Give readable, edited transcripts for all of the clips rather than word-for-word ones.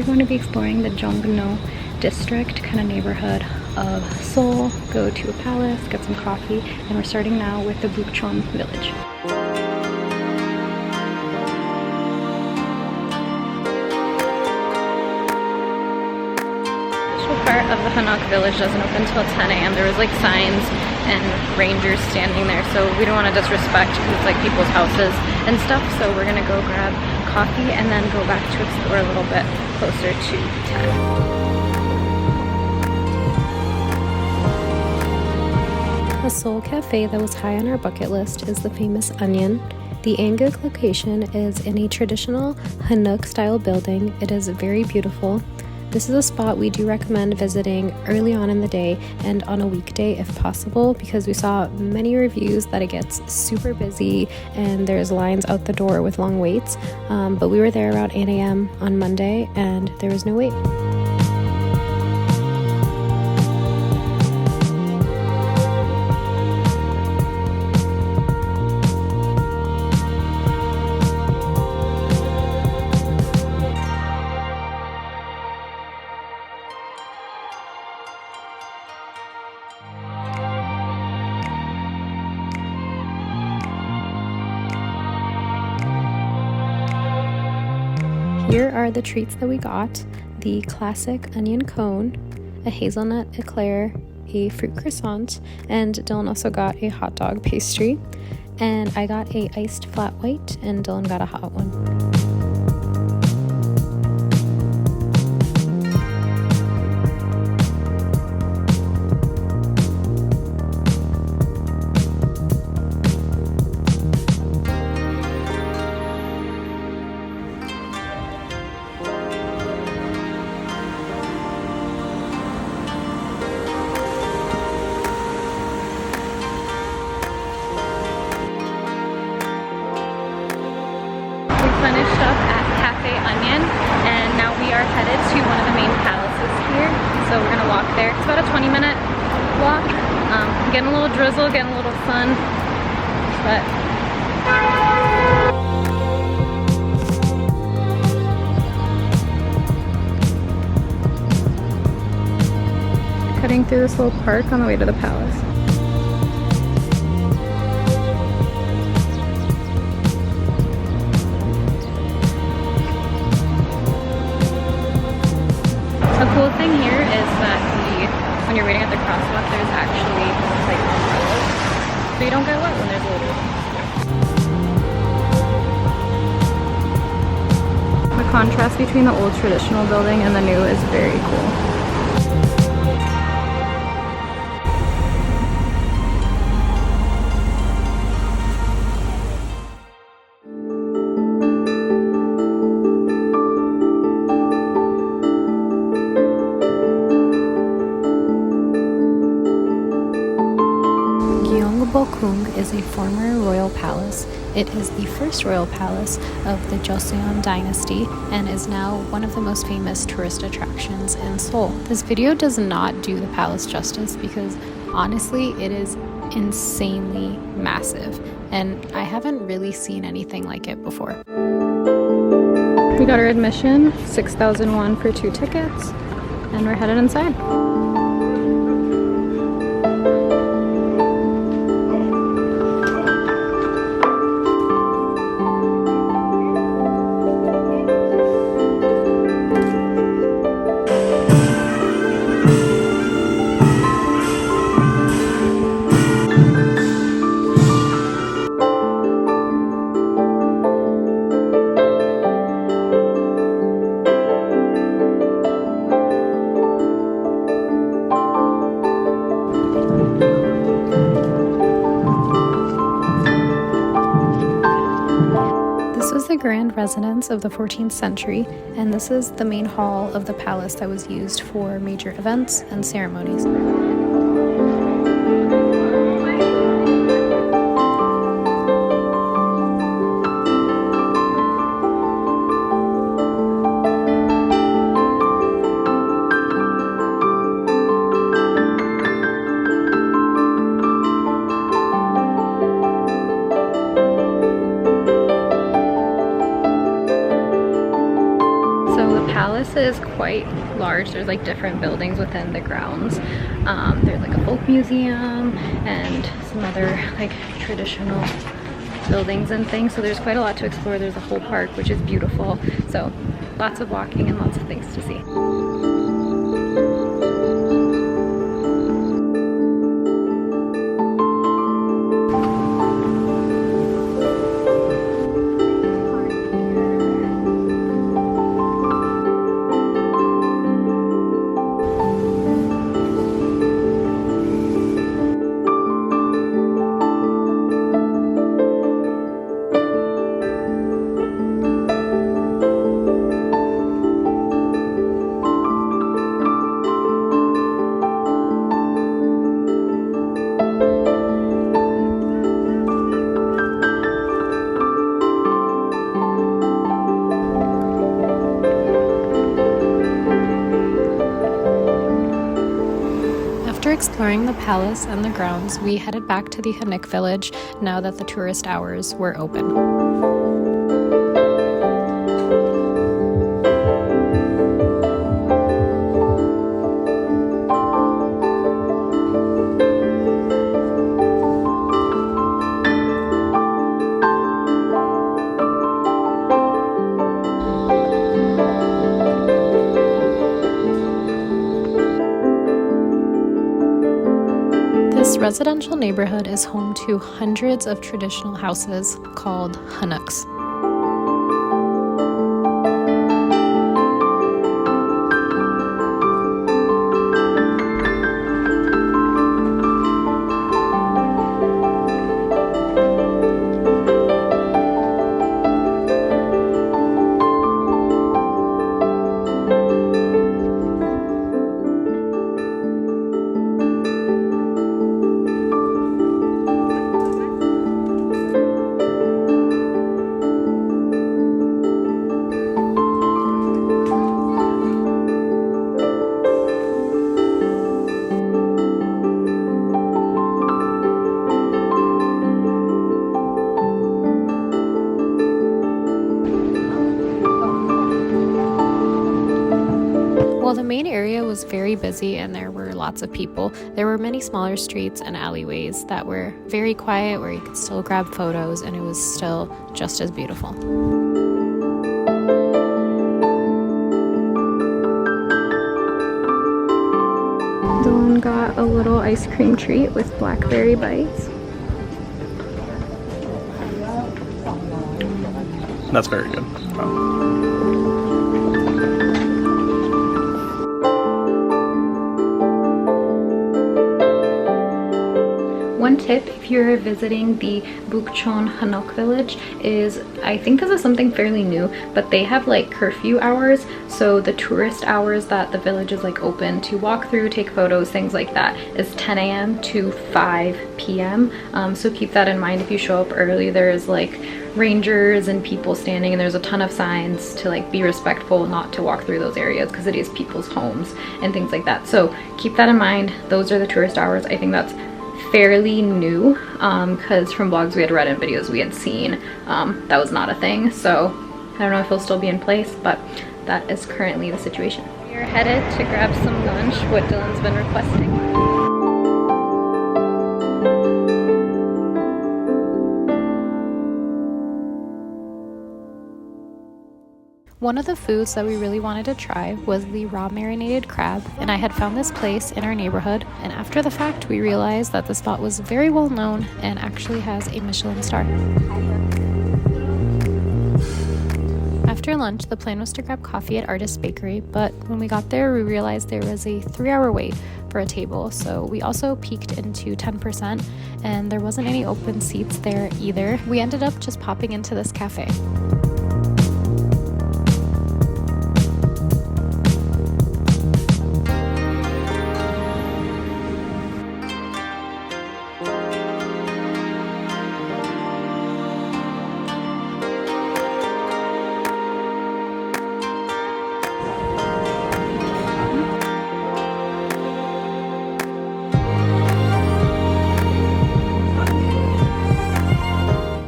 we're going to be exploring the Jongno district kind of neighborhood of Seoul, go to a palace, get some coffee, and we're starting now with the Bukchon Village. Part of the Hanok Village doesn't open until 10 a.m. There was like signs and rangers standing there, so we don't want to disrespect because it's like people's houses and stuff. So we're gonna go grab coffee and then go back to explore a little bit closer to 10. A Seoul cafe that was high on our bucket list is the famous Onion. The Anguk location is in a traditional Hanok style building. It is very beautiful. This is a spot we do recommend visiting early on in the day and on a weekday if possible, because we saw many reviews that it gets super busy and there's lines out the door with long waits. But we were there around 8 a.m. on Monday and there was no wait. Here are the treats that we got: the classic onion cone, a hazelnut eclair, a fruit croissant, and Dylan also got a hot dog pastry. And I got a iced flat white and Dylan got a hot one. Finished up at Cafe Onion, and now we are headed to one of the main palaces here. So we're gonna walk there. It's about a 20-minute walk. Getting a little drizzle, getting a little sun, but cutting through this little park on the way to the palace. The cool thing here is that when you're waiting at the crosswalk, there's actually like umbrellas, so you don't get wet when there's a little. The contrast between the old traditional building and the new is very cool. Gyeongbokgung is a former royal palace. It is the first royal palace of the Joseon dynasty and is now one of the most famous tourist attractions in Seoul. This video does not do the palace justice because honestly it is insanely massive and I haven't really seen anything like it before. We got our admission, 6,000 won for 2 tickets, and we're headed inside. The grand residence of the 14th century, and this is the main hall of the palace that was used for major events and ceremonies. palace is quite large. There's like different buildings within the grounds. There's like a folk museum and some other like traditional buildings and things. So there's quite a lot to explore. There's a whole park, which is beautiful. So lots of walking and lots of things to see. After exploring the palace and the grounds, we headed back to the Hanok Village now that the tourist hours were open. This residential neighborhood is home to hundreds of traditional houses called Hanoks. While the main area was very busy and there were lots of people, there were many smaller streets and alleyways that were very quiet where you could still grab photos and it was still just as beautiful. Dylan got a little ice cream treat with blackberry bites. That's very good. One tip if you're visiting the Bukchon Hanok Village is, I think this is something fairly new, but they have like curfew hours. So the tourist hours that the village is like open to walk through, take photos, things like that is 10 a.m. to 5 p.m. So keep that in mind if you show up early. There's like rangers and people standing and there's a ton of signs to like be respectful not to walk through those areas because it is people's homes and things like that. So keep that in mind. Those are the tourist hours. I think that's fairly new because from blogs we had read and videos we had seen that was not a thing. So I don't know if it'll still be in place, but that is currently the situation. We're headed to grab some lunch, what Dylan's been requesting. One of the foods that we really wanted to try was the raw marinated crab, and I had found this place in our neighborhood, and after the fact we realized that the spot was very well known and actually has a Michelin star. After lunch, the plan was to grab coffee at Artist Bakery, but when we got there we realized there was a 3-hour wait for a table, so we also peeked into 10% and there wasn't any open seats there either. We ended up just popping into this cafe.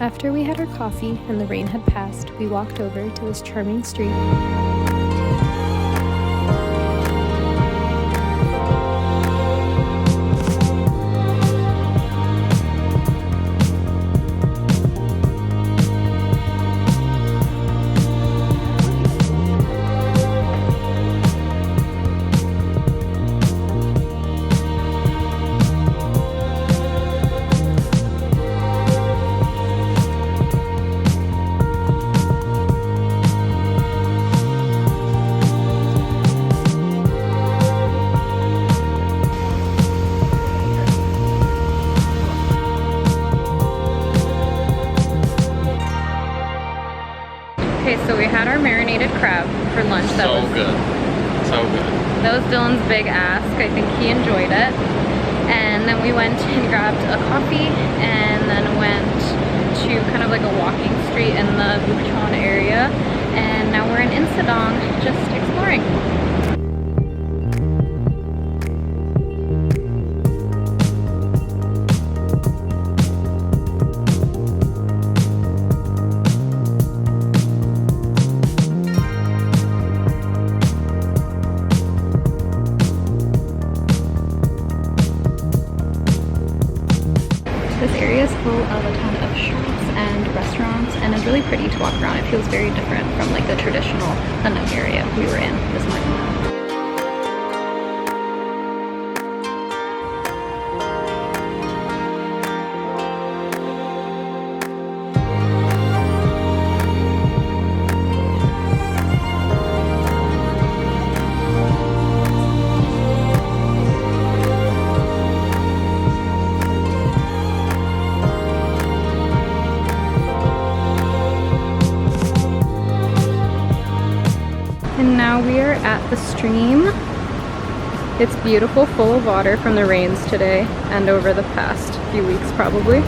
After we had our coffee and the rain had passed, we walked over to this charming street. marinated crab for lunch. That was good. So good. That was Dylan's big ask. I think he enjoyed it. And then we went and grabbed a coffee and then went to kind of like a walking street in the Bukchon area. And now we're in Insadong just exploring. This area is full of a ton of shops and restaurants and is really pretty to walk around. It feels very different from like the traditional Hanok area we were in this morning. And now we are at the stream. It's beautiful, full of water from the rains today and over the past few weeks probably.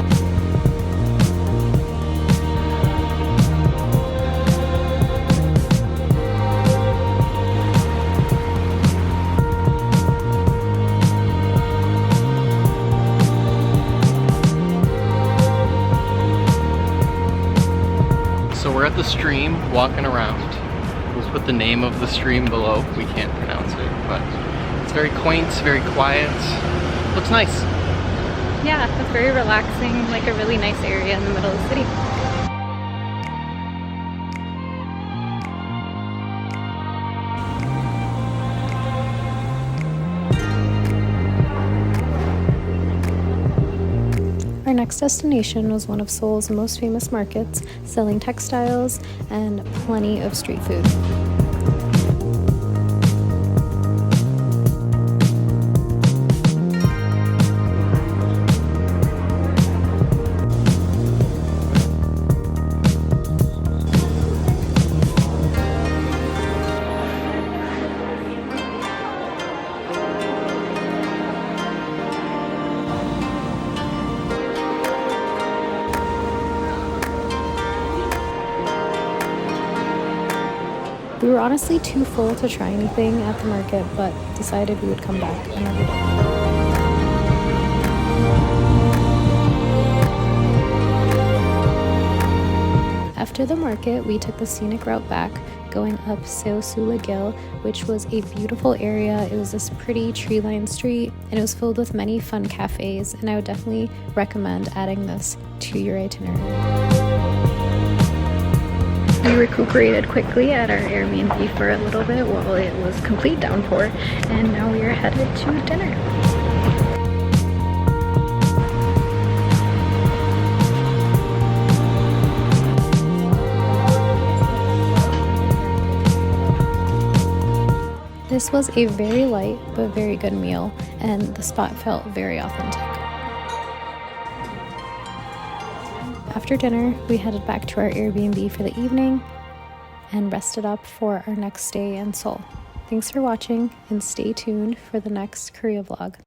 So we're at the stream, walking around. We'll put the name of the stream below. We can't pronounce it, but it's very quaint, very quiet. Looks nice. Yeah, it's very relaxing, like a really nice area in the middle of the city. Our next destination was one of Seoul's most famous markets, selling textiles and plenty of street food. We were honestly too full to try anything at the market, but decided we would come back another day. After the market, we took the scenic route back, going up Seoul, which was a beautiful area. It was this pretty tree-lined street, and it was filled with many fun cafes, and I would definitely recommend adding this to your itinerary. We recuperated quickly at our Airbnb for a little bit while it was complete downpour, and now we are headed to dinner. This was a very light but very good meal, and the spot felt very authentic. After dinner, we headed back to our Airbnb for the evening and rested up for our next stay in Seoul. Thanks for watching, and stay tuned for the next Korea vlog.